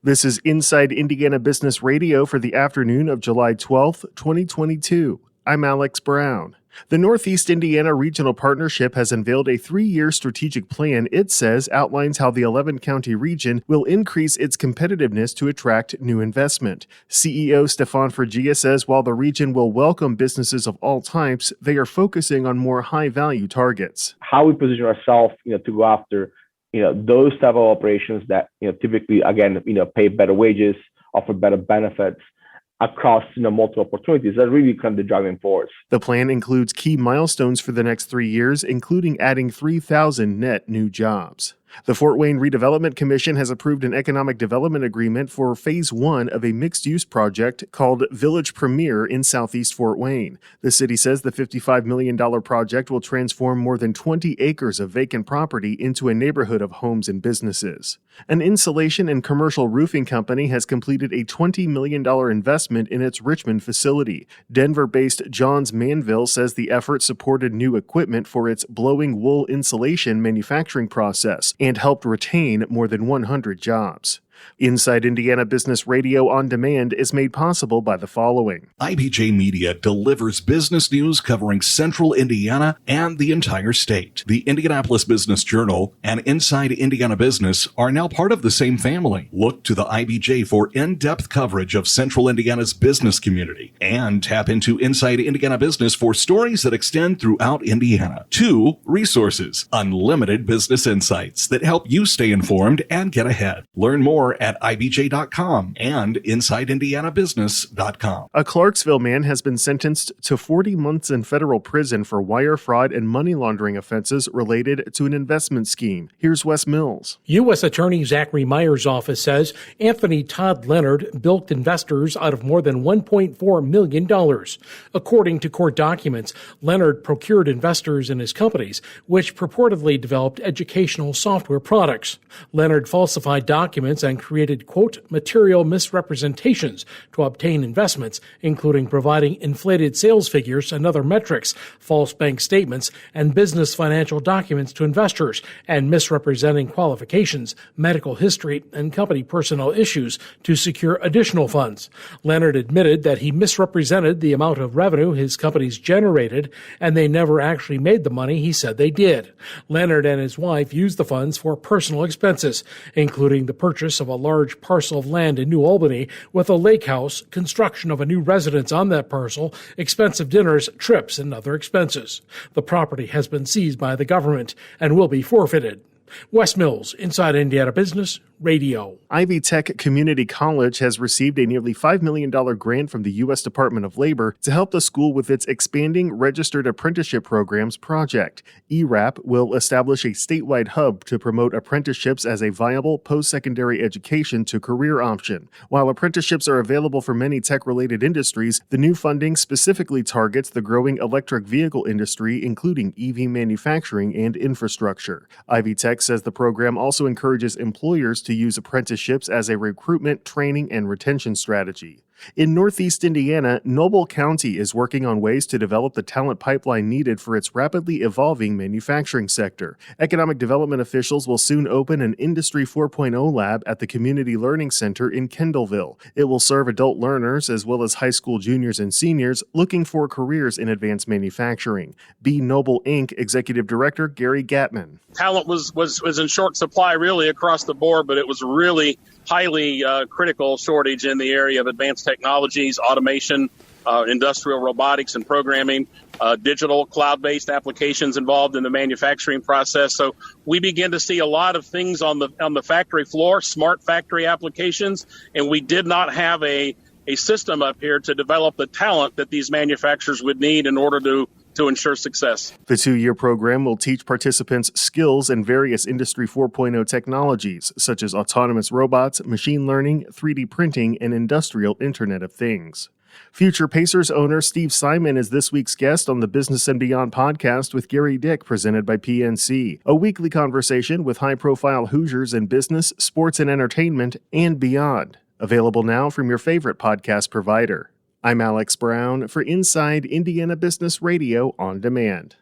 This is Inside Indiana Business Radio for the afternoon of July 12th, 2022. I'm Alex Brown. The Northeast Indiana Regional Partnership has unveiled a 3-year strategic plan it says outlines how the 11-county region will increase its competitiveness to attract new investment. CEO Stefan Fergia says while the region will welcome businesses of all types, they are focusing on more high-value targets. How we position ourselves, to go after those type of operations that, typically, again, pay better wages, offer better benefits across, multiple opportunities. That's really kind of the driving force. The plan includes key milestones for the next 3 years, including adding 3,000 net new jobs. The Fort Wayne Redevelopment Commission has approved an economic development agreement for Phase 1 of a mixed-use project called Village Premier in southeast Fort Wayne. The city says the $55 million project will transform more than 20 acres of vacant property into a neighborhood of homes and businesses. An insulation and commercial roofing company has completed a $20 million investment in its Richmond facility. Denver-based Johns Manville says the effort supported new equipment for its blowing wool insulation manufacturing process and helped retain more than 100 jobs. Inside Indiana Business Radio on Demand is made possible by the following. IBJ Media delivers business news covering central Indiana and the entire state. The Indianapolis Business Journal and Inside Indiana Business are now part of the same family. Look to the IBJ for in-depth coverage of central Indiana's business community and tap into Inside Indiana Business for stories that extend throughout Indiana. 2 resources, unlimited business insights that help you stay informed and get ahead. Learn more at ibj.com and insideindianabusiness.com. A Clarksville man has been sentenced to 40 months in federal prison for wire fraud and money laundering offenses related to an investment scheme. Here's Wes Mills. U.S. Attorney Zachary Meyer's office says Anthony Todd Leonard bilked investors out of more than $1.4 million. According to court documents, Leonard procured investors in his companies, which purportedly developed educational software products. Leonard falsified documents and created, quote, material misrepresentations to obtain investments, including providing inflated sales figures and other metrics, false bank statements, and business financial documents to investors, and misrepresenting qualifications, medical history, and company personnel issues to secure additional funds. Leonard admitted that he misrepresented the amount of revenue his companies generated, and they never actually made the money he said they did. Leonard and his wife used the funds for personal expenses, including the purchase of a large parcel of land in New Albany with a lake house, construction of a new residence on that parcel, expensive dinners, trips, and other expenses. The property has been seized by the government and will be forfeited. Wes Mills, Inside Indiana Business Radio. Ivy Tech Community College has received a nearly $5 million grant from the U.S. Department of Labor to help the school with its expanding Registered Apprenticeship Programs project. ERAP will establish a statewide hub to promote apprenticeships as a viable post-secondary education to career option. While apprenticeships are available for many tech-related industries, the new funding specifically targets the growing electric vehicle industry, including EV manufacturing and infrastructure. Ivy Tech says the program also encourages employers to use apprenticeships as a recruitment, training, and retention strategy. In Northeast Indiana, Noble County is working on ways to develop the talent pipeline needed for its rapidly evolving manufacturing sector. Economic development officials will soon open an Industry 4.0 lab at the Community Learning Center in Kendallville. It will serve adult learners as well as high school juniors and seniors looking for careers in advanced manufacturing. B Noble Inc. Executive Director Gary Gatman. Talent was in short supply really across the board, but it was really highly critical shortage in the area of advanced technologies, automation, industrial robotics and programming, digital cloud-based applications involved in the manufacturing process. So we begin to see a lot of things on the factory floor, smart factory applications, and we did not have a system up here to develop the talent that these manufacturers would need in order to ensure success. The 2-year program will teach participants skills in various Industry 4.0 technologies, such as autonomous robots, machine learning, 3D printing, and industrial Internet of Things. Future Pacers owner Steve Simon is this week's guest on the Business and Beyond podcast with Gary Dick, presented by PNC, a weekly conversation with high-profile Hoosiers in business, sports and entertainment, and beyond. Available now from your favorite podcast provider. I'm Alex Brown for Inside Indiana Business Radio on Demand.